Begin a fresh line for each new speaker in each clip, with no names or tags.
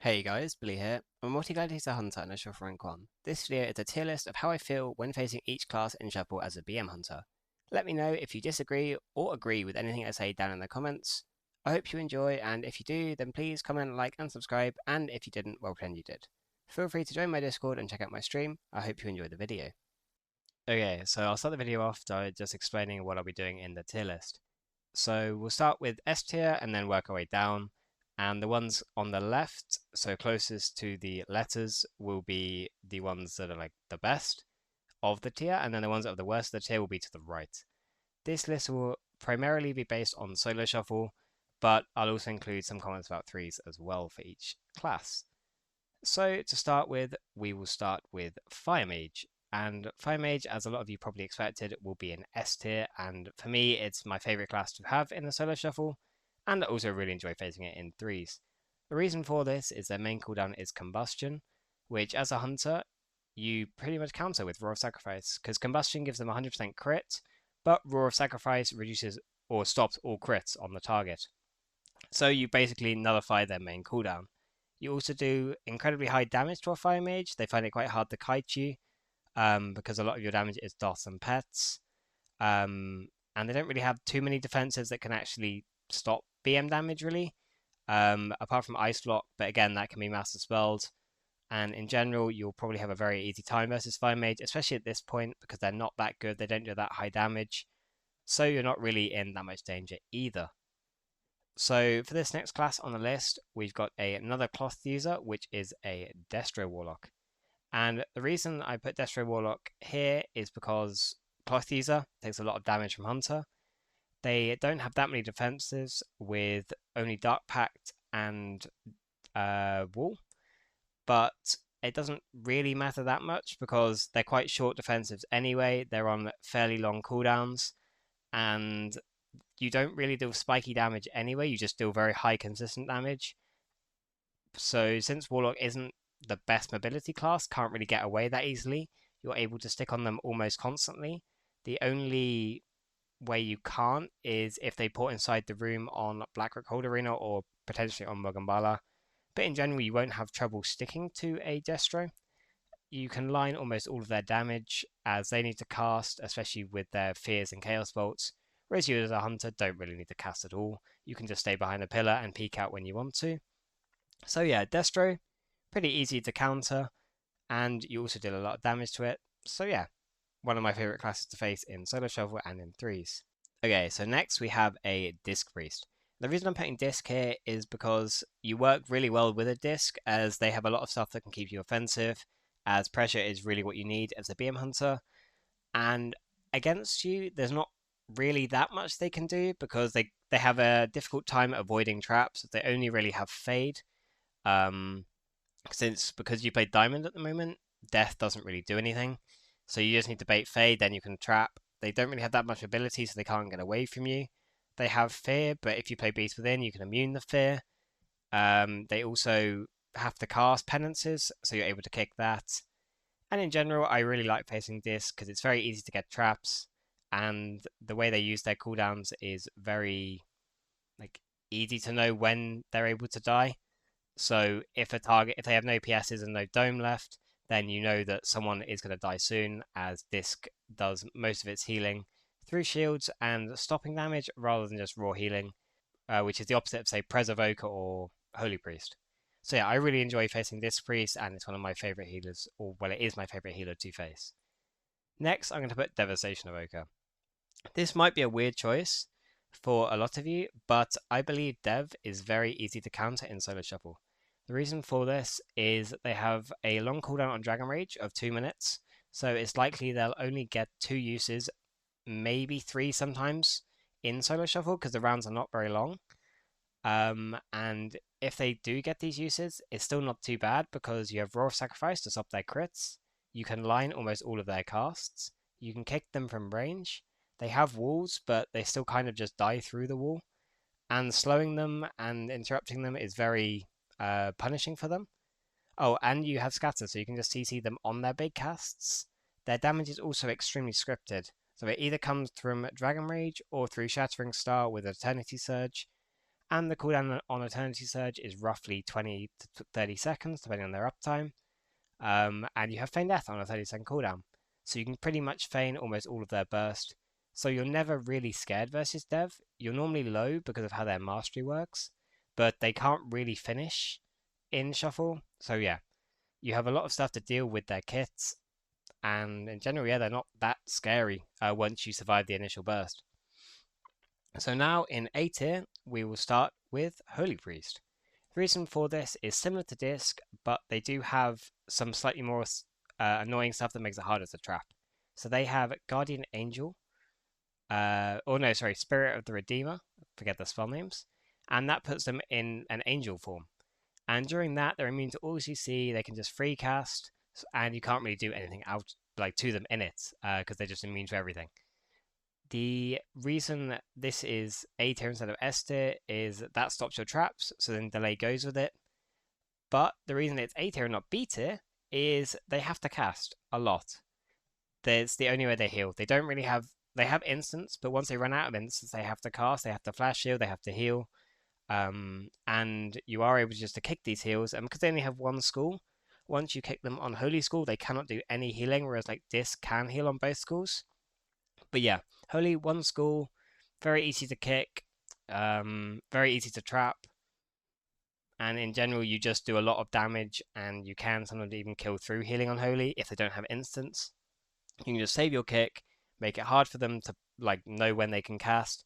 Hey guys, Billy here. I'm a multi-gladiator hunter and a shuffle rank 1. This video is a tier list of how I feel when facing each class in shuffle as a BM hunter. Let me know if you disagree or agree with anything I say down in the comments. I hope you enjoy, and if you do, then please comment, like and subscribe, and if you didn't, well pretend you did. Feel free to join my Discord and check out my stream. I hope you enjoyed the video. Okay, so I'll start the video off by just explaining what I'll be doing in the tier list. So we'll start with S tier and then work our way down. And the ones on the left, so closest to the letters, will be the ones that are like the best of the tier, and then the ones that are the worst of the tier will be to the right. This list will primarily be based on solo shuffle, but I'll also include some comments about threes as well for each class. So to start with, we will start with Fire Mage. And Fire Mage, as a lot of you probably expected, will be an S tier, and for me, it's my favorite class to have in the solo shuffle, and I also really enjoy facing it in threes. The reason for this is their main cooldown is Combustion, which as a hunter, you pretty much counter with Roar of Sacrifice, because Combustion gives them 100% crit, but Roar of Sacrifice reduces or stops all crits on the target. So you basically nullify their main cooldown. You also do incredibly high damage to a Fire Mage. They find it quite hard to kite you, because a lot of your damage is DOS and pets. And they don't really have too many defenses that can actually stop BM damage, really, apart from Ice Block, but again, that can be master spelled. And in general, you'll probably have a very easy time versus Fire Mage, especially at this point, because they're not that good. They don't do that high damage, so you're not really in that much danger either. So for this next class on the list, we've got another cloth user, which is a Destro Warlock. And the reason I put Destro Warlock here is because cloth user takes a lot of damage from Hunter. They don't have that many defenses, with only Dark Pact and Wall, but it doesn't really matter that much because they're quite short defensives anyway. They're on fairly long cooldowns, and you don't really deal spiky damage anyway. You just deal very high consistent damage. So since Warlock isn't the best mobility class, can't really get away that easily, you're able to stick on them almost constantly. The only way you can't is if they port inside the room on Blackrock Hold Arena or potentially on Mogambala. But in general, you won't have trouble sticking to a Destro. You can line almost all of their damage as they need to cast, especially with their Fears and Chaos Bolts, whereas you as a hunter don't really need to cast at all. You can just stay behind a pillar and peek out when you want to. So yeah, Destro, pretty easy to counter, and you also deal a lot of damage to it. So yeah, one of my favorite classes to face in solo shuffle and in threes. Okay, so next we have a Disc Priest. The reason I'm putting Disc here is because you work really well with a Disc, as they have a lot of stuff that can keep you offensive, as pressure is really what you need as a BM hunter, and against you, there's not really that much they can do because they have a difficult time avoiding traps. They only really have Fade, because you play Diamond at the moment, Death doesn't really do anything. So you just need to bait Fade, then you can trap. They don't really have that much ability, so they can't get away from you. They have Fear, but if you play Beast Within, you can immune the Fear. They also have to cast Penances, so you're able to kick that. And in general, I really like facing Disc because it's very easy to get traps, and the way they use their cooldowns is very easy to know when they're able to die. So if they have no PSs and no dome left, then you know that someone is going to die soon, as Disc does most of its healing through shields and stopping damage rather than just raw healing, which is the opposite of, say, Preservoker or Holy Priest. So yeah, I really enjoy facing Disc Priest, and it's one of my favorite healers, or well, it is my favorite healer to face. Next, I'm going to put Devastation Evoker. This might be a weird choice for a lot of you, but I believe Dev is very easy to counter in solo shuffle. The reason for this is that they have a long cooldown on Dragon Rage of 2 minutes, so it's likely they'll only get 2 uses, maybe 3 sometimes, in solo shuffle because the rounds are not very long. And if they do get these uses, it's still not too bad because you have Roar of Sacrifice to stop their crits. You can line almost all of their casts. You can kick them from range. They have walls, but they still kind of just die through the wall. And slowing them and interrupting them is very punishing for them. Oh, and you have Scatter, so you can just CC them on their big casts. Their damage is also extremely scripted, so it either comes from Dragon Rage or through Shattering Star with Eternity Surge. and the cooldown on Eternity Surge is roughly 20 to 30 seconds, depending on their uptime. And you have Feign Death on a 30-second cooldown, so you can pretty much feign almost all of their burst. So you're never really scared versus Dev. You're normally low because of how their mastery works, but they can't really finish in Shuffle. So yeah, you have a lot of stuff to deal with their kits, and in general, yeah, they're not that scary once you survive the initial burst. So now in A tier, we will start with Holy Priest. The reason for this is similar to Disc, but they do have some slightly more annoying stuff that makes it harder to trap. So they have Guardian Angel, Spirit of the Redeemer, forget the spell names, and that puts them in an angel form. And during that, they're immune to all CC, they can just free cast, and you can't really do anything out like to them in it, because they're just immune to everything. The reason that this is A tier instead of S tier is that stops your traps, so then delay goes with it. But the reason it's A tier and not B tier is they have to cast a lot. That's the only way they heal. They don't really have. They have instants, but once they run out of instants, they have to cast. They have to flash heal. They have to heal. And you are able just to kick these heals, and because they only have one school, once you kick them on Holy School, they cannot do any healing, whereas like Disc can heal on both schools. But yeah, Holy, one school, very easy to kick, very easy to trap, and in general, you just do a lot of damage, and you can sometimes even kill through healing on Holy if they don't have instants. You can just save your kick, make it hard for them to like know when they can cast.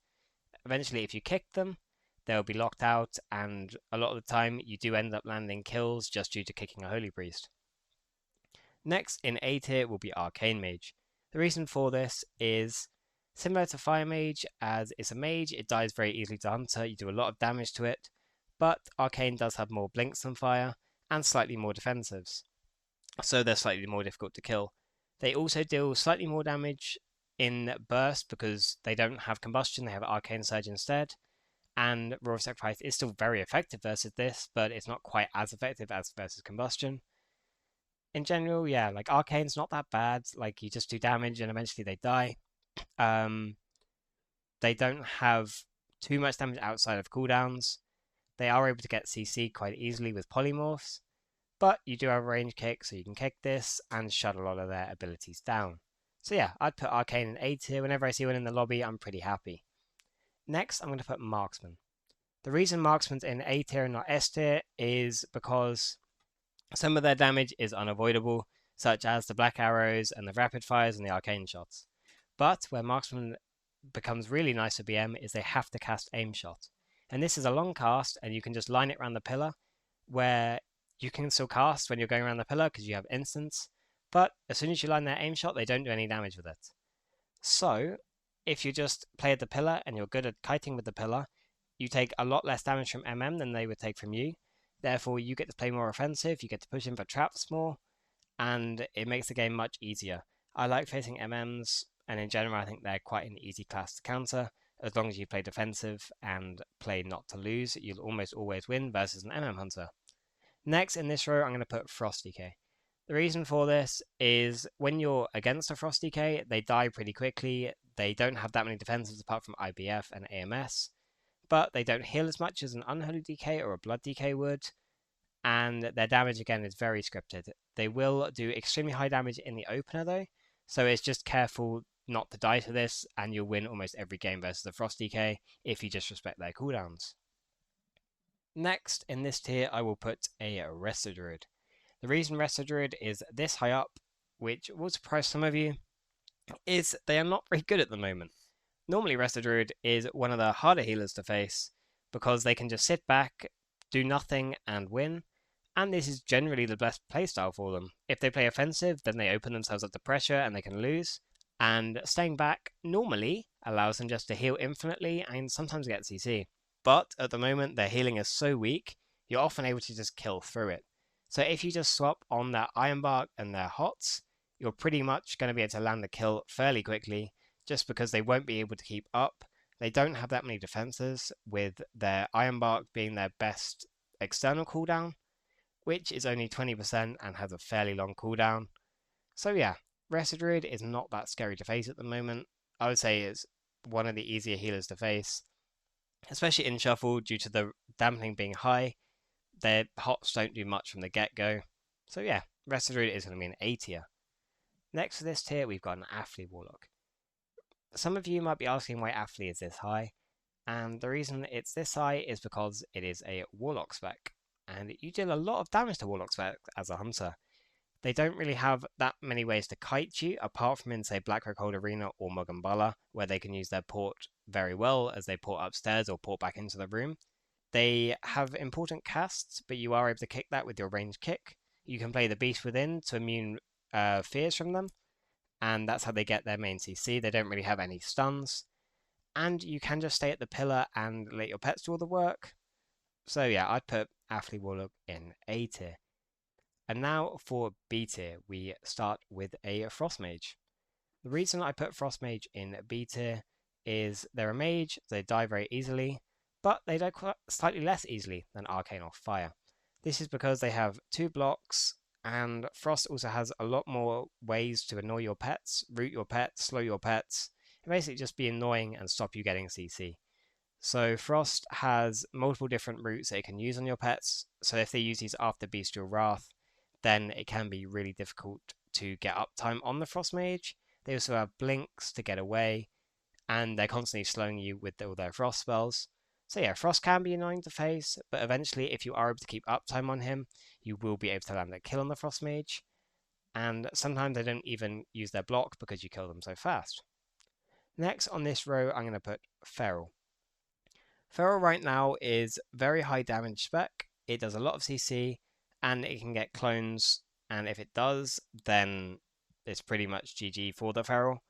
Eventually, if you kick them, they'll be locked out, and a lot of the time, you do end up landing kills just due to kicking a Holy Priest. Next in A tier will be Arcane Mage. The reason for this is similar to Fire Mage, as it's a mage, it dies very easily to Hunter, you do a lot of damage to it, but Arcane does have more blinks than Fire, and slightly more defensives, so they're slightly more difficult to kill. They also deal slightly more damage in Burst because they don't have Combustion, they have Arcane Surge instead, and Roar of Sacrifice is still very effective versus this, but it's not quite as effective as versus Combustion. In general, yeah, like Arcane's not that bad, like you just do damage and eventually they die. They don't have too much damage outside of cooldowns. They are able to get CC quite easily with polymorphs, but you do have a range kick, so you can kick this and shut a lot of their abilities down. So yeah, I'd put Arcane in A tier. Whenever I see one in the lobby, I'm pretty happy. Next, I'm going to put Marksman. The reason Marksman's in A tier and not S tier is because some of their damage is unavoidable, such as the black arrows and the rapid fires and the arcane shots. But where Marksman becomes really nice for BM is they have to cast Aim Shot. And this is a long cast, and you can just line it around the pillar, where you can still cast when you're going around the pillar because you have instants, but as soon as you line their Aim Shot, they don't do any damage with it. So, if you just play at the pillar and you're good at kiting with the pillar, you take a lot less damage from MM than they would take from you. Therefore, you get to play more offensive, you get to push in for traps more, and it makes the game much easier. I like facing MMs, and in general, I think they're quite an easy class to counter. As long as you play defensive and play not to lose, you'll almost always win versus an MM Hunter. Next in this row, I'm going to put Frost DK. The reason for this is when you're against a Frost DK, they die pretty quickly. They don't have that many defensives apart from IBF and AMS, but they don't heal as much as an Unholy DK or a Blood DK would, and their damage again is very scripted. They will do extremely high damage in the opener though, so it's just careful not to die to this, and you'll win almost every game versus the Frost DK if you just respect their cooldowns. Next in this tier, I will put a Resto Druid. The reason Resto Druid is this high up, which will surprise some of you, is they are not very good at the moment. Normally, Resto Druid is one of the harder healers to face because they can just sit back, do nothing, and win. And this is generally the best playstyle for them. If they play offensive, then they open themselves up to pressure and they can lose. And staying back normally allows them just to heal infinitely and sometimes get CC. But at the moment, their healing is so weak, you're often able to just kill through it. So if you just swap on their Ironbark and their Hots, you're pretty much going to be able to land the kill fairly quickly, just because they won't be able to keep up. They don't have that many defenses, with their Ironbark being their best external cooldown, which is only 20% and has a fairly long cooldown. So yeah, Resto Druid is not that scary to face at the moment. I would say it's one of the easier healers to face.
especially in Shuffle due to the dampening being high. Their hots don't do much from the get-go. So yeah, Rest of the Druid is going to be an A tier. Next to this tier, we've got an Athlete Warlock. Some of you might be asking why Athlete is this high, and the reason it's this high is because it is a Warlock spec, and you deal a lot of damage to Warlock spec as a hunter. They don't really have that many ways to kite you, apart from in, say, Blackrock Arena or Mogambala, where they can use their port very well as they port upstairs or port back into the room. They have important casts, but you are able to kick that with your ranged kick. You can play the Beast Within to immune fears from them, and that's how they get their main CC. They don't really have any stuns, and you can just stay at the pillar and let your pets do all the work. So yeah, I'd put Athlete Warlock in A tier. And now for B tier, we start with a Frost Mage. The reason I put Frost Mage in B tier is they're a mage, they die very easily, but they die slightly less easily than Arcane or Fire. This is because they have 2 blocks, and Frost also has a lot more ways to annoy your pets, root your pets, slow your pets, and basically just be annoying and stop you getting CC. So Frost has multiple different routes that it can use on your pets, so if they use these after Bestial Wrath, then it can be really difficult to get uptime on the Frost Mage. They also have blinks to get away, and they're constantly slowing you with all their Frost spells. So yeah, Frost can be annoying to face, but eventually if you are able to keep uptime on him, you will be able to land a kill on the Frost Mage, and sometimes they don't even use their block because you kill them so fast. Next on this row, I'm going to put Feral. Feral right now is very high damage spec. It does a lot of CC, and it can get clones, and if it does, then it's pretty much GG for the Feral.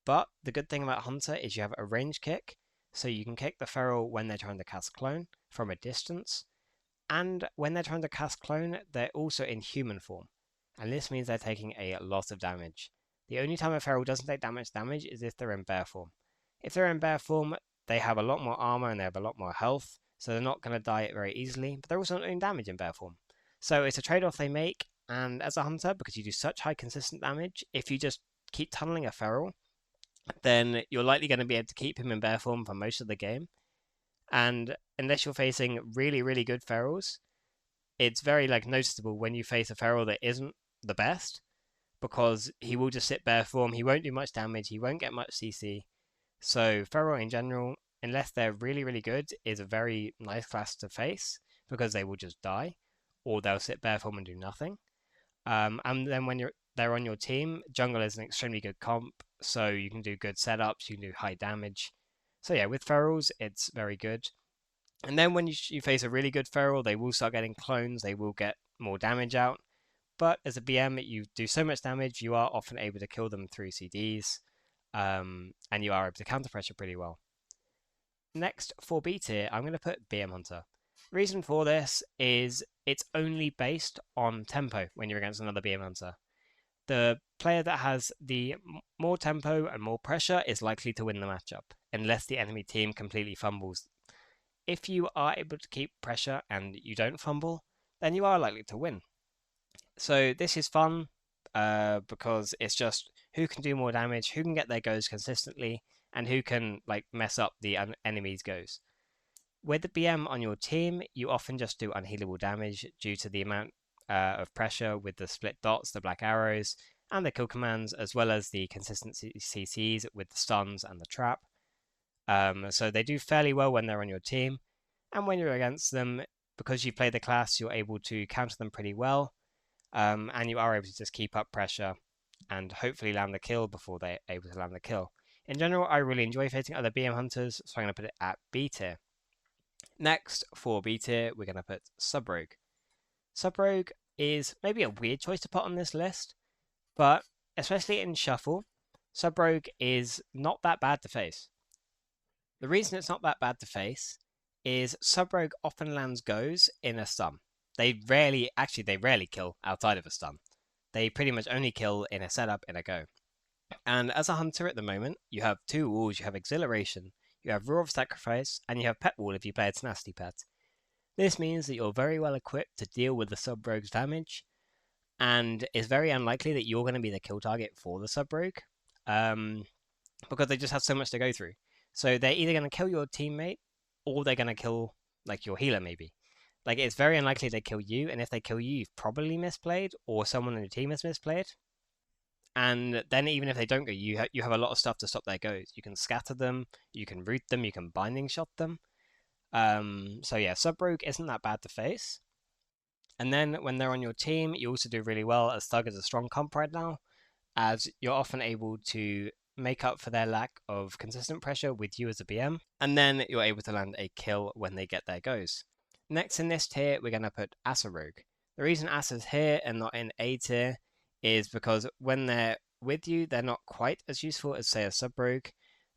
But the good thing about Hunter is you have a range kick, so you can kick the Feral when they're trying to cast Clone from a distance, and when they're trying to cast Clone, they're also in human form, and this means they're taking a lot of damage. The only time a Feral doesn't take damage is if they're in bear form. If they're in bear form, they have a lot more armor and they have a lot more health, so they're not going to die very easily, but they're also not doing damage in bear form. So it's a trade-off they make, and as a hunter, because you do such high consistent damage, if you just keep tunneling a feral, then you're likely going to be able to keep him in bear form for most of the game. And unless you're facing really, really good ferals, it's very noticeable when you face a feral that isn't the best, because he will just sit bear form, he won't do much damage, he won't get much CC, so Feral in general, unless they're really, really good, is a very nice class to face because they will just die, or they'll sit bare form and do nothing. And then when they're on your team, jungle is an extremely good comp, so you can do good setups, you can do high damage. So yeah, with ferals, it's very good. And then when you face a really good feral, they will start getting clones, they will get more damage out. But as a BM, you do so much damage, you are often able to kill them through CDs, and you are able to counter pressure pretty well. Next, for B tier, I'm going to put BM Hunter. Reason for this is it's only based on tempo when you're against another BM Hunter. The player that has the more tempo and more pressure is likely to win the matchup, unless the enemy team completely fumbles. If you are able to keep pressure and you don't fumble, then you are likely to win. So this is fun because it's just who can do more damage, who can get their goes consistently, and who can mess up the enemy's goes. With the BM on your team, you often just do unhealable damage due to the amount of pressure with the split dots, the black arrows, and the kill commands, as well as the consistent CCs with the stuns and the trap. So they do fairly well when they're on your team, and when you're against them, because you play the class, you're able to counter them pretty well, and you are able to just keep up pressure and hopefully land the kill before they're able to land the kill. In general, I really enjoy facing other BM hunters, so I'm going to put it at B tier. Next, for B tier, we're going to put Sub Rogue. Sub Rogue is maybe a weird choice to put on this list, but especially in Shuffle, Sub Rogue is not that bad to face. The reason it's not that bad to face is Sub Rogue often lands goes in a stun. They rarely kill outside of a stun. They pretty much only kill in a setup in a go. And as a hunter at the moment, you have 2 walls. You have Exhilaration, you have Roar of Sacrifice, and you have Pet Wall if you play a Tenacity Pet. This means that you're very well equipped to deal with the Sub Rogue's damage, and it's very unlikely that you're going to be the kill target for the Sub Rogue, because they just have so much to go through. So they're either going to kill your teammate, or they're going to kill like your healer maybe. Like it's very unlikely they kill you, and if they kill you, you've probably misplayed, or someone in your team has misplayed. And then even if they don't go, you have a lot of stuff to stop their goes. You can scatter them, you can root them, you can binding shot them. So yeah, sub rogue isn't that bad to face. And then when they're on your team, you also do really well as Thug is a strong comp right now, as you're often able to make up for their lack of consistent pressure with you as a BM, and then you're able to land a kill when they get their goes. Next in this tier, we're going to put Asa Rogue. The reason Asa's here and not in A tier is because when they're with you, they're not quite as useful as, say, a Sub Rogue.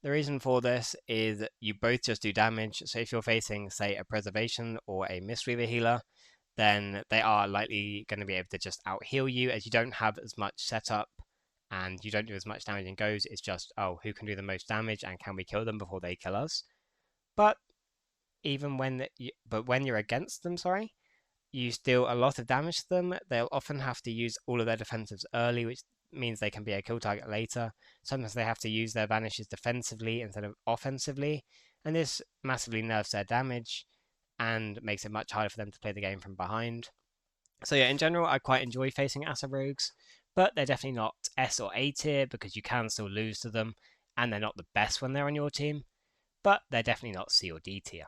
The reason for this is you both just do damage, so if you're facing, say, a Preservation or a Mistweaver healer, then they are likely going to be able to just out heal you, as you don't have as much setup and you don't do as much damage in goes. It's just, oh, who can do the most damage and can we kill them before they kill us? But when you're against them, sorry, you deal a lot of damage to them. They'll often have to use all of their defensives early, which means they can be a kill target later. Sometimes they have to use their vanishes defensively instead of offensively, and this massively nerfs their damage and makes it much harder for them to play the game from behind. So yeah, in general, I quite enjoy facing Asa Rogues, but they're definitely not S or A tier because you can still lose to them, and they're not the best when they're on your team, but they're definitely not C or D tier.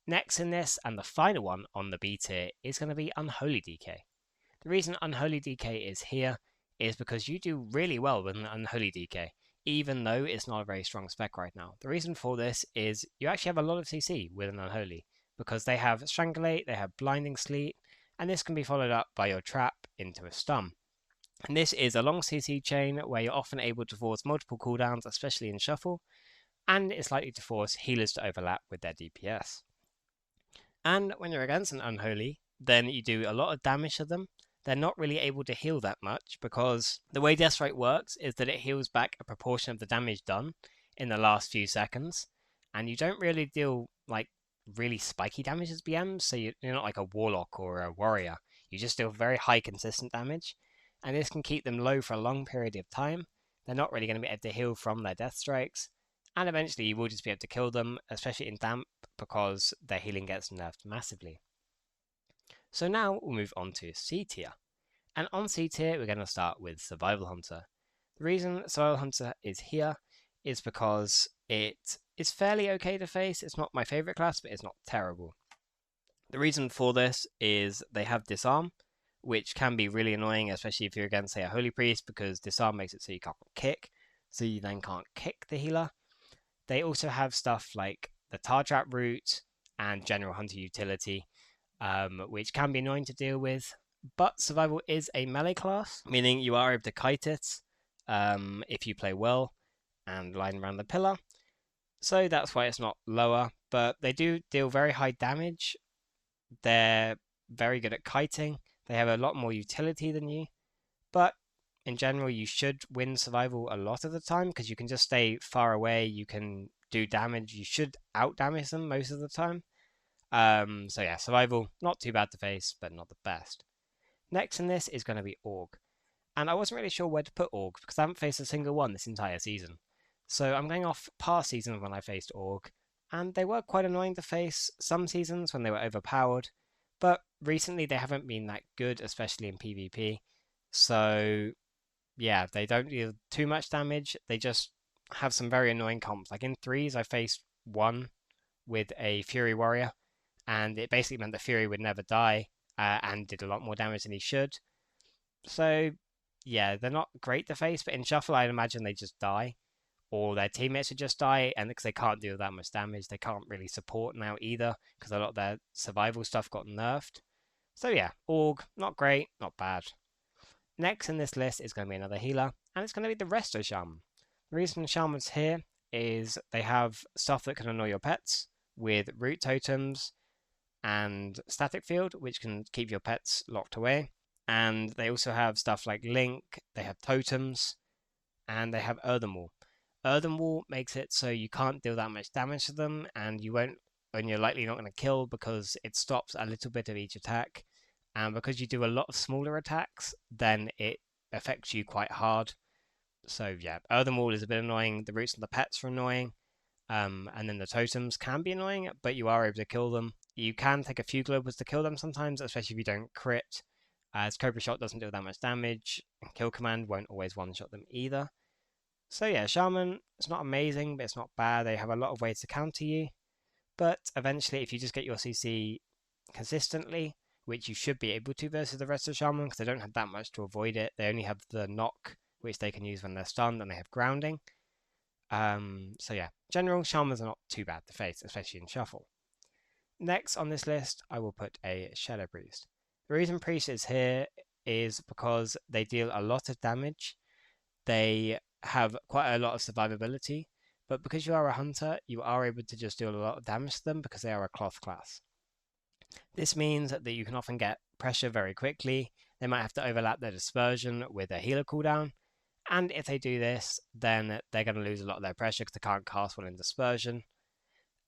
Next in this, and the final one on the B tier, is going to be Unholy DK. The reason Unholy DK is here is because you do really well with an Unholy DK, even though it's not a very strong spec right now. The reason for this is you actually have a lot of CC with an Unholy, because they have Strangulate, they have Blinding Sleep, and this can be followed up by your trap into a stun. And this is a long CC chain where you're often able to force multiple cooldowns, especially in Shuffle, and it's likely to force healers to overlap with their DPS. And when you're against an Unholy, then you do a lot of damage to them. They're not really able to heal that much because the way Deathstrike works is that it heals back a proportion of the damage done in the last few seconds, and you don't really deal like really spiky damage as BMs, so you're not like a Warlock or a Warrior. You just deal very high consistent damage, and this can keep them low for a long period of time. They're not really going to be able to heal from their death strikes, and eventually you will just be able to kill them, especially in damp, because their healing gets nerfed massively. So now we'll move on to C tier. And on C tier, we're going to start with Survival Hunter. The reason Survival Hunter is here is because it is fairly okay to face. It's not my favorite class, but it's not terrible. The reason for this is they have Disarm, which can be really annoying, especially if you're against, say, a Holy Priest, because Disarm makes it so you can't kick, so you then can't kick the healer. They also have stuff like the Tar Trap route and General Hunter utility, which can be annoying to deal with. But Survival is a melee class, meaning you are able to kite it if you play well and line around the pillar. So that's why it's not lower, but they do deal very high damage. They're very good at kiting. They have a lot more utility than you, but in general, you should win Survival a lot of the time because you can just stay far away. You can do damage. You should out damage them most of the time. So yeah, Survival, not too bad to face, but not the best. Next in this is going to be Org. And I wasn't really sure where to put Org because I haven't faced a single one this entire season. So I'm going off past seasons when I faced Org, and they were quite annoying to face some seasons when they were overpowered, but recently they haven't been that good, especially in PvP. So yeah, they don't deal too much damage. They just have some very annoying comps. Like in threes, I faced one with a Fury Warrior, and it basically meant the Fury would never die and did a lot more damage than he should. So yeah, they're not great to face, but in Shuffle, I'd imagine they just die, or their teammates would just die, and because they can't deal that much damage, they can't really support now either, because a lot of their survival stuff got nerfed. So yeah, Org, not great, not bad. Next in this list is going to be another healer, and it's going to be the Resto Shaman. The reason Shaman's here is they have stuff that can annoy your pets with root totems and static field, which can keep your pets locked away. And they also have stuff like Link, they have totems, and they have Earthen Wall. Earthen Wall makes it so you can't deal that much damage to them, and you're likely not going to kill because it stops a little bit of each attack. And because you do a lot of smaller attacks, then it affects you quite hard. So yeah, Earthen Wall is a bit annoying. The roots and the pets are annoying. And then the totems can be annoying, but you are able to kill them. You can take a few globals to kill them sometimes, especially if you don't crit, as Cobra Shot doesn't do that much damage, and Kill Command won't always one-shot them either. So yeah, Shaman, it's not amazing, but it's not bad. They have a lot of ways to counter you, but eventually if you just get your CC consistently, which you should be able to versus the rest of Shaman, because they don't have that much to avoid it. They only have the knock, which they can use when they're stunned, and they have grounding. So yeah, general Shamans are not too bad to face, especially in Shuffle. Next on this list, I will put a Shadow Priest. The reason Priest is here is because they deal a lot of damage. They have quite a lot of survivability, but because you are a hunter, you are able to just deal a lot of damage to them because they are a cloth class. This means that you can often get pressure very quickly. They might have to overlap their dispersion with a healer cooldown, and if they do this, then they're going to lose a lot of their pressure because they can't cast one in dispersion.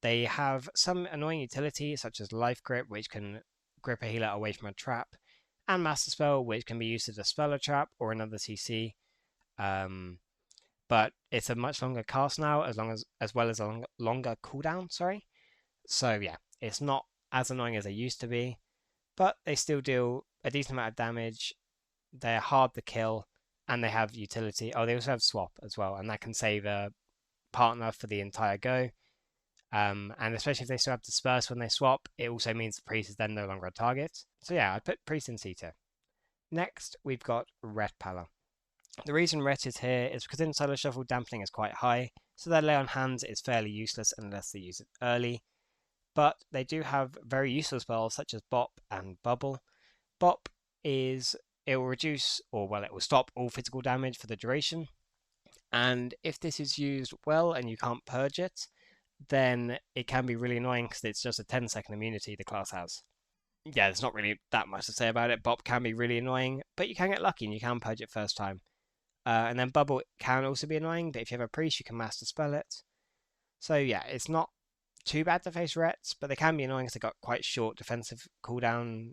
They have some annoying utility, such as Life Grip, which can grip a healer away from a trap, and Master Spell, which can be used to dispel a trap or another CC. But it's a much longer cast now, as well as a longer cooldown. Sorry, so yeah, it's not as annoying as they used to be, but they still deal a decent amount of damage. They're hard to kill, and they have utility. Oh, they also have Swap as well, and that can save a partner for the entire go. And especially if they still have Disperse when they swap, it also means the Priest is then no longer a target. So yeah, I put Priest in C tier. Next, we've got Ret Pala. The reason Ret is here is because in Solo Shuffle, dampening is quite high, so their lay on hands is fairly useless unless they use it early. But they do have very useful spells such as Bop and Bubble. Bop is it will reduce, or well, it will stop all physical damage for the duration. And if this is used well and you can't purge it, then it can be really annoying because it's just a 10-second immunity the class has. Yeah, there's not really that much to say about it. Bop can be really annoying, but you can get lucky and you can purge it first time. And then Bubble can also be annoying, but if you have a Priest, you can Master Spell it. So yeah, it's not too bad to face Rets, but they can be annoying because they've got quite short defensive cooldowns.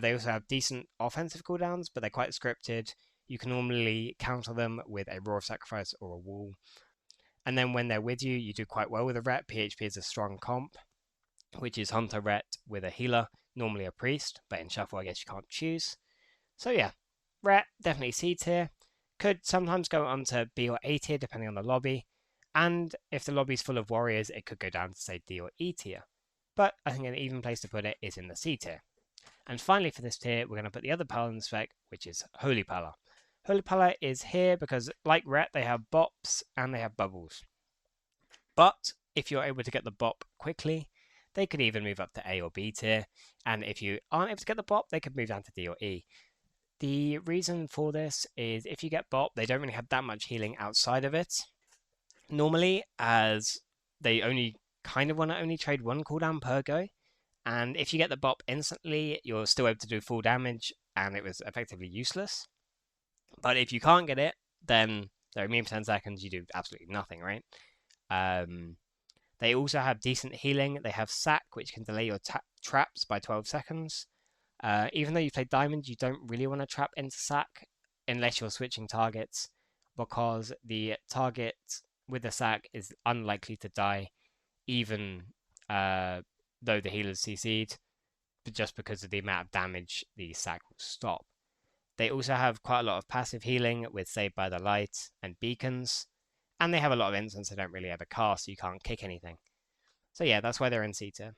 They also have decent offensive cooldowns, but they're quite scripted. You can normally counter them with a Roar of Sacrifice or a Wall. And then when they're with you, you do quite well with a Ret. PHP is a strong comp, which is Hunter Ret with a healer, normally a Priest, but in Shuffle I guess you can't choose. So yeah, Ret, definitely C tier. Could sometimes go on to B or A tier depending on the lobby. And if the lobby's full of warriors, it could go down to say D or E tier. But I think an even place to put it is in the C tier. And finally for this tier, we're going to put the other Pala in the spec, which is Holy Pala. Holy Pala is here because, like Ret, they have bops and they have bubbles. But if you're able to get the bop quickly, they could even move up to A or B tier. And if you aren't able to get the bop, they could move down to D or E. The reason for this is if you get bop, they don't really have that much healing outside of it. Normally, as they only kind of want to only trade one cooldown per go. And if you get the bop instantly, you're still able to do full damage, and it was effectively useless. But if you can't get it, then they're immune for 10 seconds, you do absolutely nothing, right? They also have decent healing. They have Sack, which can delay your traps by 12 seconds. Even though you play Diamond, you don't really want to trap into Sack unless you're switching targets, because the target with the Sack is unlikely to die, even though the healer's CC'd, just because of the amount of damage the Sack will stop. They also have quite a lot of passive healing with Saved by the Light and Beacons, and they have a lot of instants they don't really ever cast, so you can't kick anything. So yeah, that's why they're in C tier.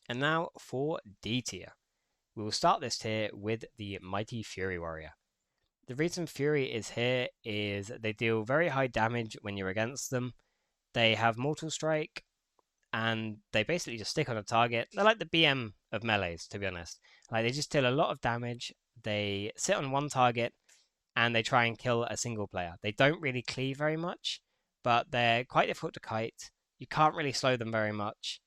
And now for D tier. We will start this tier with the Mighty Fury Warrior. The reason Fury is here is they deal very high damage when you're against them. They have Mortal Strike, and they basically just stick on a target. They're like the BM of melees, to be honest. Like, they just deal a lot of damage. They sit on one target, and they try and kill a single player. They don't really cleave very much, but they're quite difficult to kite. You can't really slow them very much.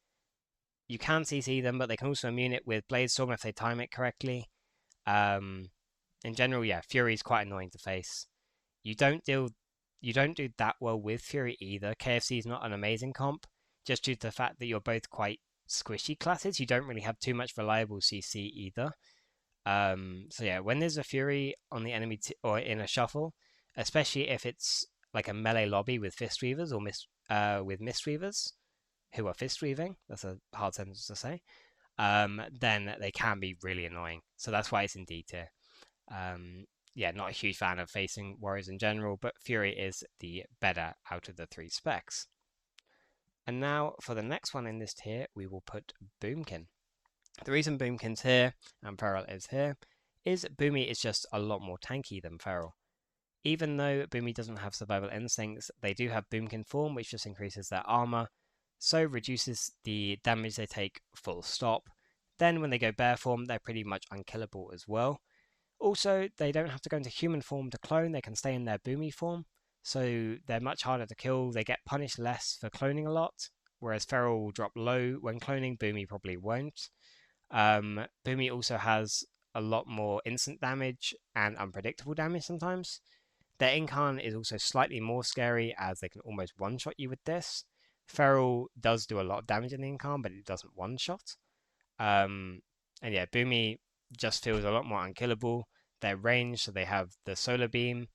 You can CC them, but they can also immune it with Blade Storm if they time it correctly. In general, yeah, Fury is quite annoying to face. You don't do that well with Fury either. KFC is not an amazing comp, just due to the fact that you're both quite squishy classes. You don't really have too much reliable CC either. So yeah, when there's a Fury on the enemy or in a shuffle, especially if it's like a melee lobby with fist weavers or with mist weavers who are fist weaving, that's a hard sentence to say, then they can be really annoying. So that's why it's in D tier. Yeah, not a huge fan of facing warriors in general, but Fury is the better out of the 3 specs. And now for the next one in this tier, we will put Boomkin. The reason Boomkin's here and Feral is here is Boomy is just a lot more tanky than Feral. Even though Boomy doesn't have survival instincts, they do have Boomkin form, which just increases their armor, so reduces the damage they take full stop. Then when they go bear form, they're pretty much unkillable as well. Also, they don't have to go into human form to clone, they can stay in their Boomy form, so they're much harder to kill. They get punished less for cloning a lot, whereas Feral will drop low when cloning, Boomy probably won't. Boomy also has a lot more instant damage and unpredictable damage sometimes. Their Incarn is also slightly more scary as they can almost one-shot you with this. Feral does do a lot of damage in the Incarn, but it doesn't one-shot. And yeah, Boomy just feels a lot more unkillable. Their range, so they have the solar beam,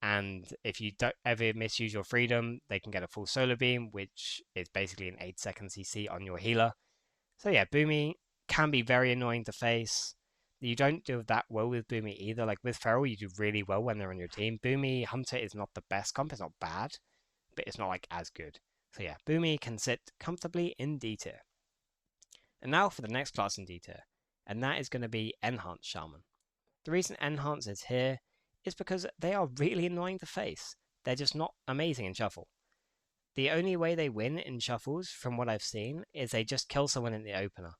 and if you don't ever misuse your freedom, they can get a full solar beam, which is basically an 8-second CC on your healer. So yeah, Boomy can be very annoying to face. You don't do that well with Boomy either. Like with Feral, you do really well when they're on your team. Boomy Hunter is not the best comp. It's not bad, but it's not like as good. So yeah, Boomy can sit comfortably in D tier. And now for the next class in D tier, and that is going to be Enhanced Shaman. The reason Enhance is here is because they are really annoying to face. They're just not amazing in shuffle. The only way they win in shuffles, from what I've seen, is they just kill someone in the opener.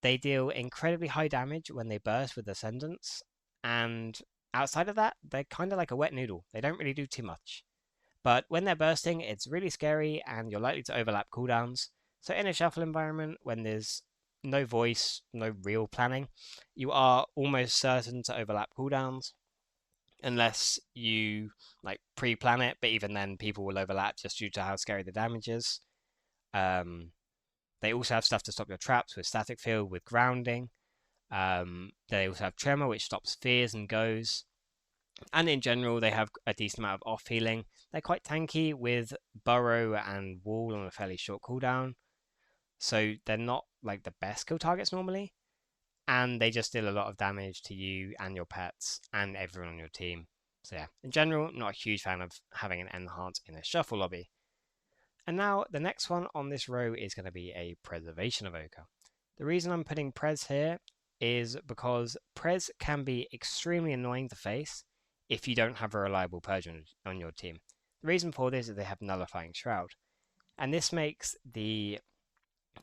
They deal incredibly high damage when they burst with Ascendance, and outside of that, they're kind of like a wet noodle. They don't really do too much. But when they're bursting, it's really scary, and you're likely to overlap cooldowns. So in a shuffle environment, when there's no voice, no real planning, you are almost certain to overlap cooldowns, unless you like pre-plan it. But even then, people will overlap just due to how scary the damage is. They also have stuff to stop your traps with static field, with grounding. They also have tremor, which stops fears and goes. And in general, they have a decent amount of off healing. They're quite tanky with burrow and wall on a fairly short cooldown. So they're not like the best kill targets normally. And they just deal a lot of damage to you and your pets and everyone on your team. So yeah, in general, not a huge fan of having an enhance in a shuffle lobby. And now the next one on this row is going to be a Preservation Evoker. The reason I'm putting Prez here is because Prez can be extremely annoying to face if you don't have a reliable purge on your team. The reason for this is they have Nullifying Shroud, and this makes the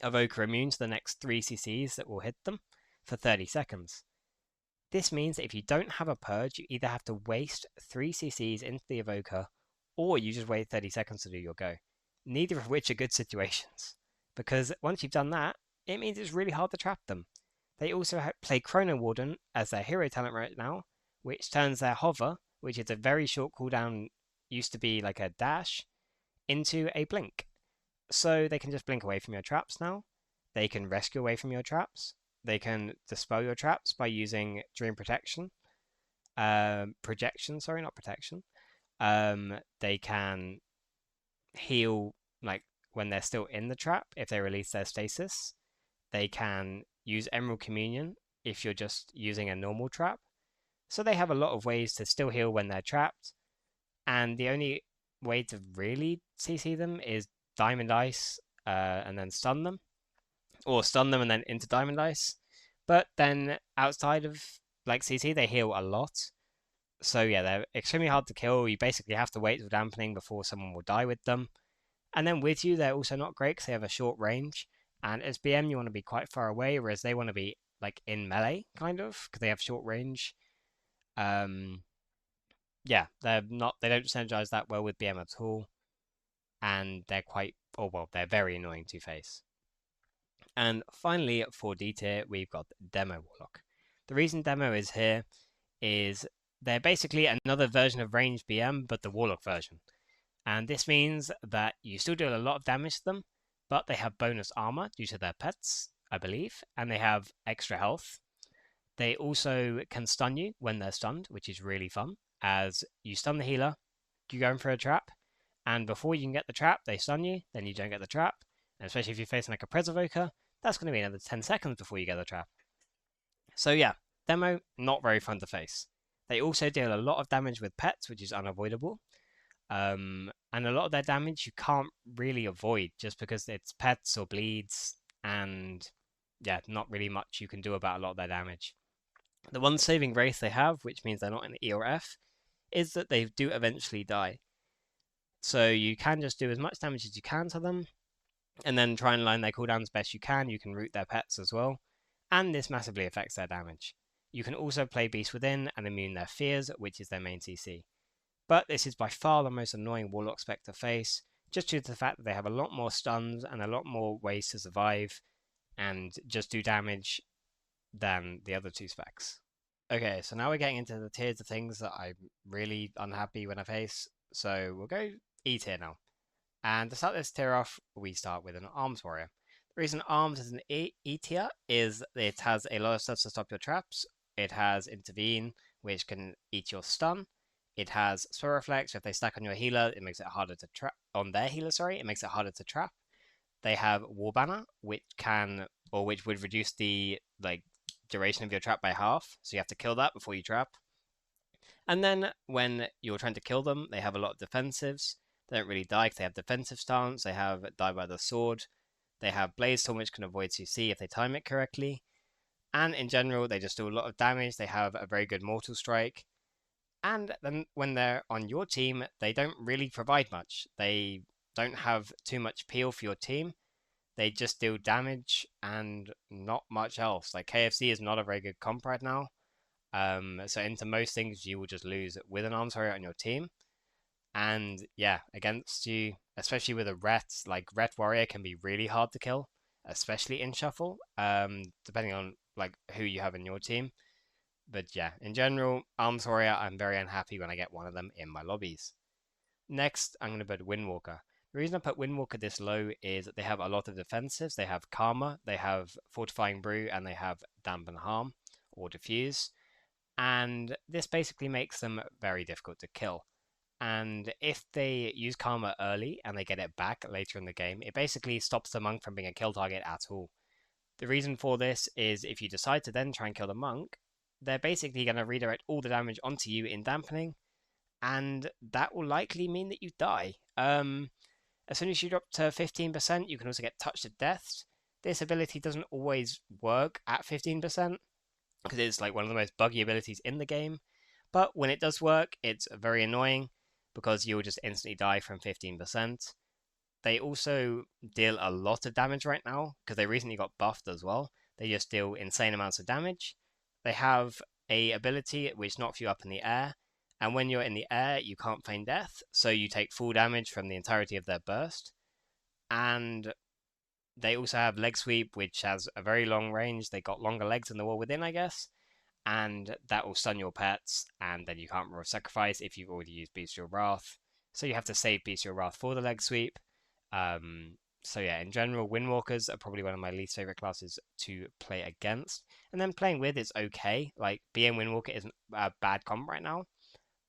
Evoker immune to the next 3 CCs that will hit them for 30 seconds. This means that if you don't have a purge, you either have to waste 3 CCs into the Evoker, or you just wait 30 seconds to do your go. Neither of which are good situations, because once you've done that, it means it's really hard to trap them. They also play Chrono Warden as their hero talent right now, which turns their hover, which is a very short cooldown, used to be like a dash, into a blink. So they can just blink away from your traps now. They can rescue away from your traps. They can dispel your traps by using Dream Protection. Projection, sorry, not protection. They can heal like when they're still in the trap if they release their stasis. They can use Emerald Communion if you're just using a normal trap. So they have a lot of ways to still heal when they're trapped. And the only way to really CC them is Diamond Ice and then stun them. Or stun them and then into Diamond Ice. But then outside of like CC, they heal a lot. So yeah, they're extremely hard to kill. You basically have to wait for dampening before someone will die with them. And then with you, they're also not great because they have a short range. And as BM, you want to be quite far away, whereas they want to be like in melee, kind of, because they have short range. Yeah, they're not. They don't synergize that well with BM at all, and they're quite, oh well, they're very annoying to face. And finally, for D tier, we've got Demo Warlock. The reason Demo is here is they're basically another version of Range BM, but the Warlock version. And this means that you still do a lot of damage to them, but they have bonus armor due to their pets, I believe, and they have extra health. They also can stun you when they're stunned, which is really fun, as you stun the healer, you're going for a trap, and before you can get the trap, they stun you, then you don't get the trap, and especially if you're facing like a Preservoker, that's going to be another 10 seconds before you get the trap. So yeah, demo, not very fun to face. They also deal a lot of damage with pets, which is unavoidable. And a lot of their damage you can't really avoid just because it's pets or bleeds, and yeah, not really much you can do about a lot of their damage. The one saving grace they have, which means they're not in E or F, is that they do eventually die. So you can just do as much damage as you can to them, and then try and line their cooldowns best you can. You can root their pets as well, and this massively affects their damage. You can also play Beast Within and immune their fears, which is their main CC. But this is by far the most annoying Warlock spec to face, just due to the fact that they have a lot more stuns and a lot more ways to survive and just do damage than the other two specs. Okay, so now we're getting into the tiers of things that I'm really unhappy when I face. So we'll go E tier now. And to start this tier off, we start with an Arms Warrior. The reason Arms is an E tier is it has a lot of stuff to stop your traps. It has Intervene, which can eat your stun. It has Spell Reflect, so if they stack on your healer, it makes it harder to trap. On their healer, sorry, it makes it harder to trap. They have War Banner, which would reduce the duration of your trap by half, so you have to kill that before you trap. And then when you're trying to kill them, they have a lot of defensives. They don't really die because they have defensive stance. They have Die by the Sword. They have Blaze Storm, which can avoid CC if they time it correctly. And in general, they just do a lot of damage. They have a very good Mortal Strike. And then when they're on your team, they don't really provide much. They don't have too much peel for your team. They just deal damage and not much else. Like KFC is not a very good comp right now. So into most things you will just lose with an Arms Warrior on your team. And yeah, against you, especially with a Ret, like Ret Warrior can be really hard to kill, especially in Shuffle, depending on like who you have in your team. But yeah, in general, Arms Warrior, I'm very unhappy when I get one of them in my lobbies. Next, I'm going to put Windwalker. The reason I put Windwalker this low is that they have a lot of defensives. They have Karma, they have Fortifying Brew, and they have Dampen Harm or Diffuse. And this basically makes them very difficult to kill. And if they use Karma early and they get it back later in the game, it basically stops the monk from being a kill target at all. The reason for this is if you decide to then try and kill the monk, they're basically going to redirect all the damage onto you in dampening, and that will likely mean that you die. As soon as you drop to 15%, you can also get Touched to Death. This ability doesn't always work at 15%, because it's like one of the most buggy abilities in the game. But when it does work, it's very annoying, because you'll just instantly die from 15%. They also deal a lot of damage right now, because they recently got buffed as well. They just deal insane amounts of damage. They have a ability which knocks you up in the air, and when you're in the air, you can't feign death, so you take full damage from the entirety of their burst. And they also have Leg Sweep, which has a very long range. They got longer legs than the Wall Within, I guess, and that will stun your pets, and then you can't roll Sacrifice if you've already used Bestial Wrath. So you have to save Bestial Wrath for the Leg Sweep. So yeah, in general, Windwalkers are probably one of my least favorite classes to play against. And then playing with is okay. Like BM Windwalker isn't a bad comp right now,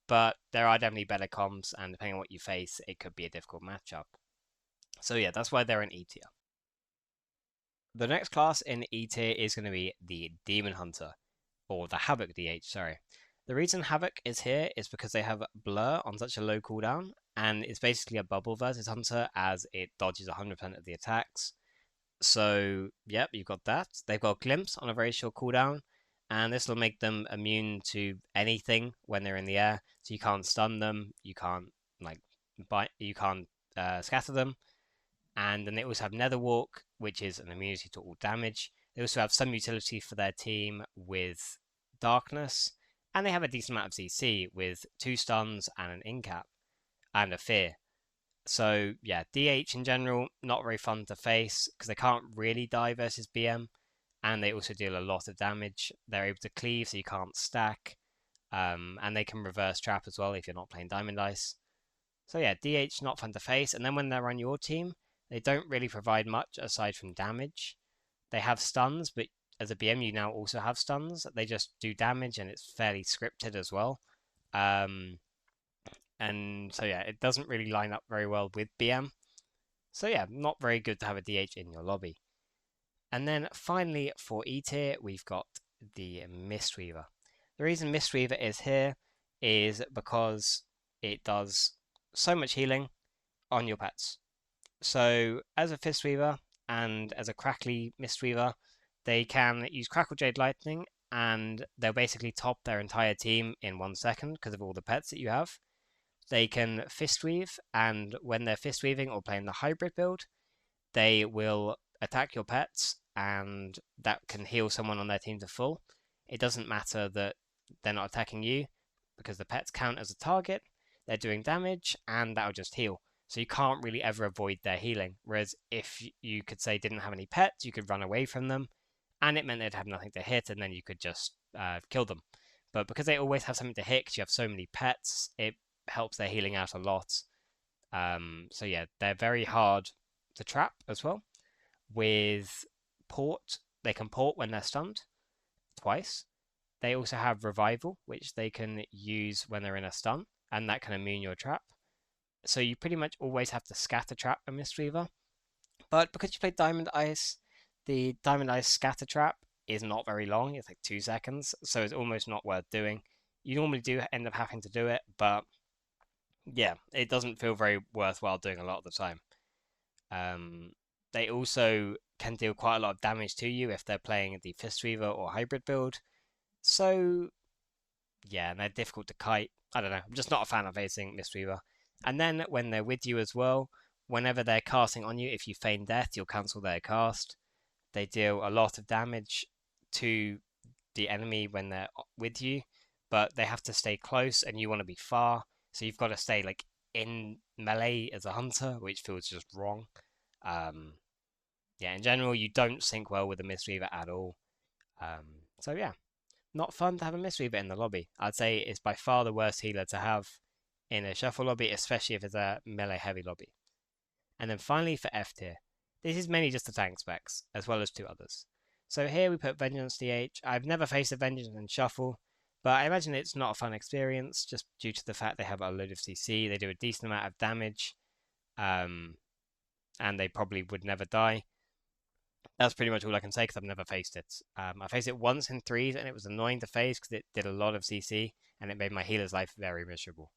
but there are definitely better comps, and depending on what you face, it could be a difficult matchup. So yeah, that's why they're in E tier. The next class in E tier is going to be the Demon Hunter, or the Havoc DH, sorry. The reason Havoc is here is because they have Blur on such a low cooldown, and it's basically a bubble versus Hunter as it dodges 100% of the attacks. So, yep, you've got that. They've got Glimpse on a very short cooldown, and this will make them immune to anything when they're in the air. So you can't stun them, you can't scatter them. And then they also have Nether Walk, which is an immunity to all damage. They also have some utility for their team with Darkness, and they have a decent amount of CC with 2 stuns and an incap and a fear. So yeah, DH in general, not very fun to face because they can't really die versus BM, and they also deal a lot of damage. They're able to cleave, so you can't stack, and they can reverse trap as well if you're not playing Diamond Ice. So yeah, DH not fun to face, and then when they're on your team, they don't really provide much aside from damage. They have stuns, but as a BM, you now also have stuns. They just do damage, and it's fairly scripted as well. And so yeah, it doesn't really line up very well with BM. So yeah, not very good to have a DH in your lobby. And then finally for E tier, we've got the Mistweaver. The reason Mistweaver is here is because it does so much healing on your pets. So as a Fistweaver and as a Crackly Mistweaver, they can use Crackle Jade Lightning and they'll basically top their entire team in 1 second because of all the pets that you have. They can Fistweave, and when they're Fistweaving or playing the hybrid build, they will attack your pets, and that can heal someone on their team to full. It doesn't matter that they're not attacking you because the pets count as a target, they're doing damage, and that'll just heal. So you can't really ever avoid their healing. Whereas if you could say didn't have any pets, you could run away from them, and it meant they'd have nothing to hit, and then you could just kill them. But because they always have something to hit, because you have so many pets, it helps their healing out a lot. So yeah, they're very hard to trap as well. With port, they can port when they're stunned twice. They also have revival, which they can use when they're in a stun, and that can immune your trap. So you pretty much always have to scatter trap a Mistweaver. But because you play Diamond Ice, the Diamond Ice scatter trap is not very long. It's like 2 seconds, so it's almost not worth doing. You normally do end up having to do it, but yeah, it doesn't feel very worthwhile doing a lot of the time. They also can deal quite a lot of damage to you if they're playing the Fistweaver or hybrid build. So yeah, and they're difficult to kite. I don't know. I'm just not a fan of facing Mistweaver. And then when they're with you as well, whenever they're casting on you, if you feign death, you'll cancel their cast. They deal a lot of damage to the enemy when they're with you, but they have to stay close and you want to be far. So you've got to stay like in melee as a hunter, which feels just wrong. Yeah, in general, you don't sync well with a Mistweaver at all. So yeah, not fun to have a Mistweaver in the lobby. I'd say it's by far the worst healer to have in a shuffle lobby, especially if it's a melee heavy lobby. And then finally for F tier, this is mainly just the tank specs, as well as two others. So here we put Vengeance DH. I've never faced a Vengeance in shuffle, but I imagine it's not a fun experience just due to the fact they have a load of CC, they do a decent amount of damage, and they probably would never die. That's pretty much all I can say because I've never faced it. I faced it once in threes and it was annoying to face because it did a lot of CC and it made my healer's life very miserable.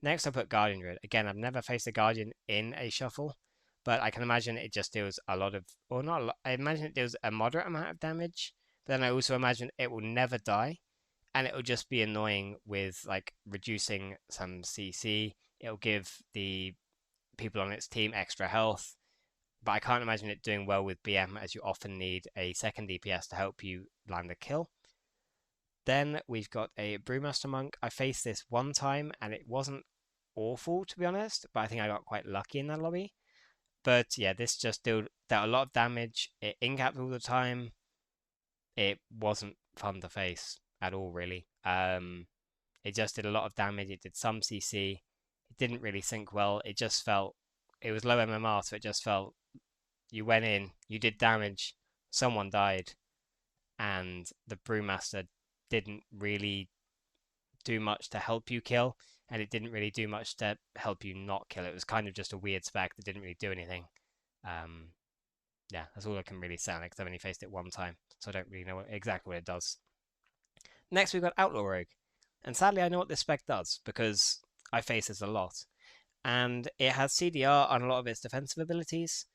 Next, I put Guardian Druid. Again, I've never faced a Guardian in a shuffle, but I can imagine it just deals a lot of, or not a lot, I imagine it deals a moderate amount of damage, but then I also imagine it will never die, and it will just be annoying with like reducing some CC. It'll give the people on its team extra health, but I can't imagine it doing well with BM as you often need a second DPS to help you land a kill. Then we've got a Brewmaster Monk. I faced this one time and it wasn't awful to be honest, but I think I got quite lucky in that lobby. But yeah, this just dealt a lot of damage. It incapped all the time. It wasn't fun to face at all, really. It just did a lot of damage. It did some CC. It didn't really sync well. It just felt it was low MMR, so it just felt you went in, you did damage, someone died, and the Brewmaster didn't really do much to help you kill, and it didn't really do much to help you not kill. It was kind of just a weird spec that didn't really do anything. Yeah, that's all I can really say on it because I've only faced it one time, so I don't really know exactly what it does. Next, we've got Outlaw Rogue, and sadly, I know what this spec does because I face this a lot. And it has CDR on a lot of its defensive abilities,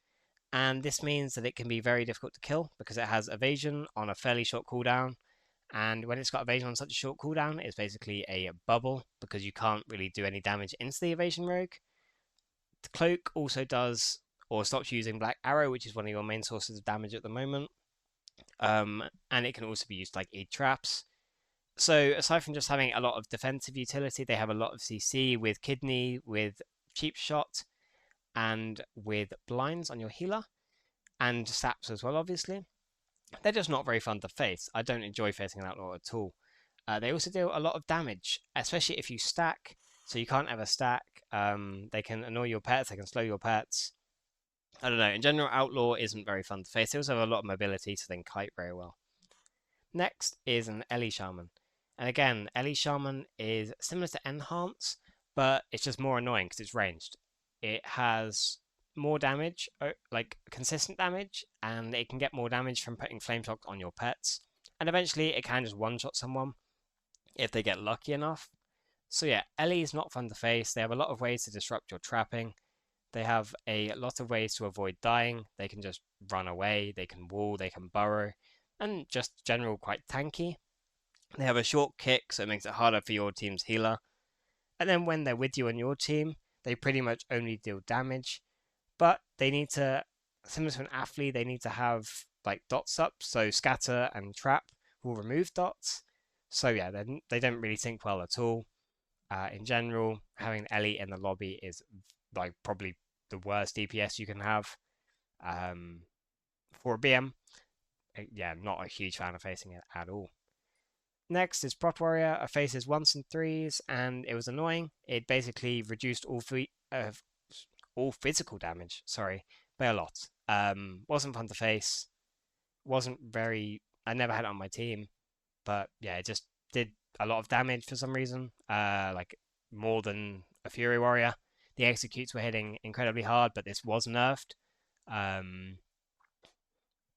and this means that it can be very difficult to kill because it has evasion on a fairly short cooldown. And when it's got evasion on such a short cooldown, it's basically a bubble because you can't really do any damage into the evasion rogue. The cloak also does or stops using Black Arrow, which is one of your main sources of damage at the moment. And it can also be used like aid traps. So aside from just having a lot of defensive utility, they have a lot of CC with Kidney, with Cheap Shot, and with blinds on your healer, and saps as well, obviously. They're just not very fun to face. I don't enjoy facing an outlaw at all. They also deal a lot of damage, especially if you stack, so you can't ever stack. They can annoy your pets, they can slow your pets. I don't know, in general, outlaw isn't very fun to face. They also have a lot of mobility, so they can kite very well. Next is an Ellie Shaman. And again, Ellie Shaman is similar to Enhance, but it's just more annoying because it's ranged. It has more damage, like consistent damage, and it can get more damage from putting flame shock on your pets. And eventually, it can just one-shot someone if they get lucky enough. So yeah, Ellie is not fun to face. They have a lot of ways to disrupt your trapping. They have a lot of ways to avoid dying. They can just run away, they can wall, they can burrow, and just general quite tanky. They have a short kick, so it makes it harder for your team's healer. And then when they're with you on your team, they pretty much only deal damage. But they need to, similar to an athlete, they need to have like dots up. So scatter and trap will remove dots. So yeah, they don't really sync well at all. In general, having Ellie in the lobby is like probably the worst DPS you can have for a BM. Yeah, not a huge fan of facing it at all. Next is Prot Warrior. I faced his once and threes, and it was annoying. It basically reduced all physical damage, sorry, by a lot. Wasn't fun to face. Wasn't very. I never had it on my team, but yeah, it just did a lot of damage for some reason. Like more than a Fury Warrior. The executes were hitting incredibly hard, but this was nerfed. Um,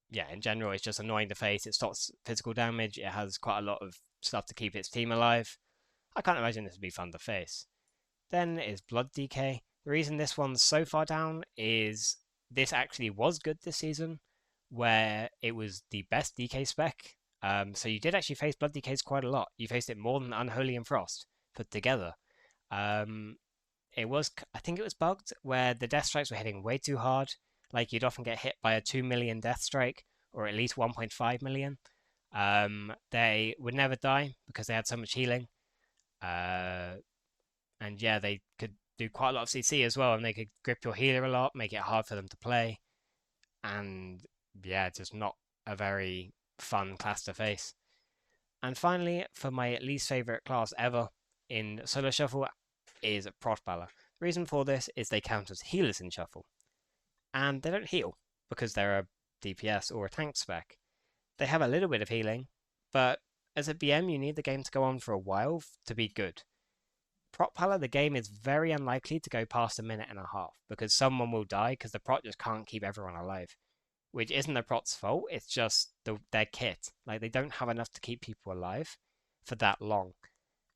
yeah, in general, it's just annoying to face. It stops physical damage. It has quite a lot of stuff to keep its team alive. I can't imagine this would be fun to face. Then is Blood DK. The reason this one's so far down is this actually was good this season, where it was the best DK spec. So you did actually face Blood DKs quite a lot. You faced it more than Unholy and Frost put together. Um, it was, I think it was bugged where the death strikes were hitting way too hard. Like you'd often get hit by a 2 million death strike or at least 1.5 million. They would never die because they had so much healing. Uh, and yeah, they could do quite a lot of CC as well, and they could grip your healer a lot, make it hard for them to play. And yeah, just not a very fun class to face. And finally, for my least favorite class ever in solo shuffle is Prot Baller. The reason for this is they count as healers in shuffle, and they don't heal because they're a DPS or a tank spec. They have a little bit of healing, but as a BM, you need the game to go on for a while to be good. Prot Pala, the game is very unlikely to go past a minute and a half because someone will die because the Prot just can't keep everyone alive. Which isn't the Prot's fault, it's just their kit. Like, they don't have enough to keep people alive for that long.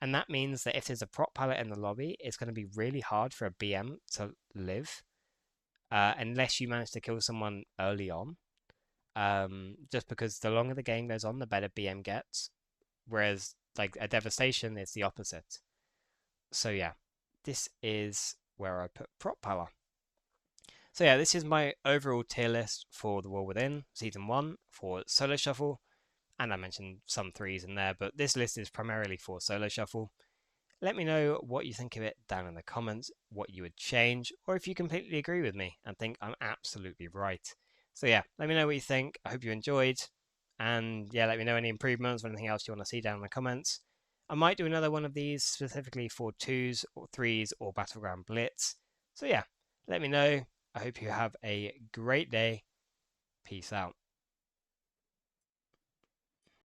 And that means that if there's a Prot palette in the lobby, it's going to be really hard for a BM to live unless you manage to kill someone early on. Just because the longer the game goes on, the better BM gets. Whereas, like, a Devastation is the opposite. So yeah, this is where I put Prot Power. So yeah, this is my overall tier list for The War Within Season 1 for Solo Shuffle. And I mentioned some threes in there, but this list is primarily for Solo Shuffle. Let me know what you think of it down in the comments, what you would change, or if you completely agree with me and think I'm absolutely right. So yeah, let me know what you think. I hope you enjoyed. And yeah, let me know any improvements or anything else you want to see down in the comments. I might do another one of these specifically for 2s or 3s or Battleground Blitz. So yeah, let me know. I hope you have a great day. Peace out.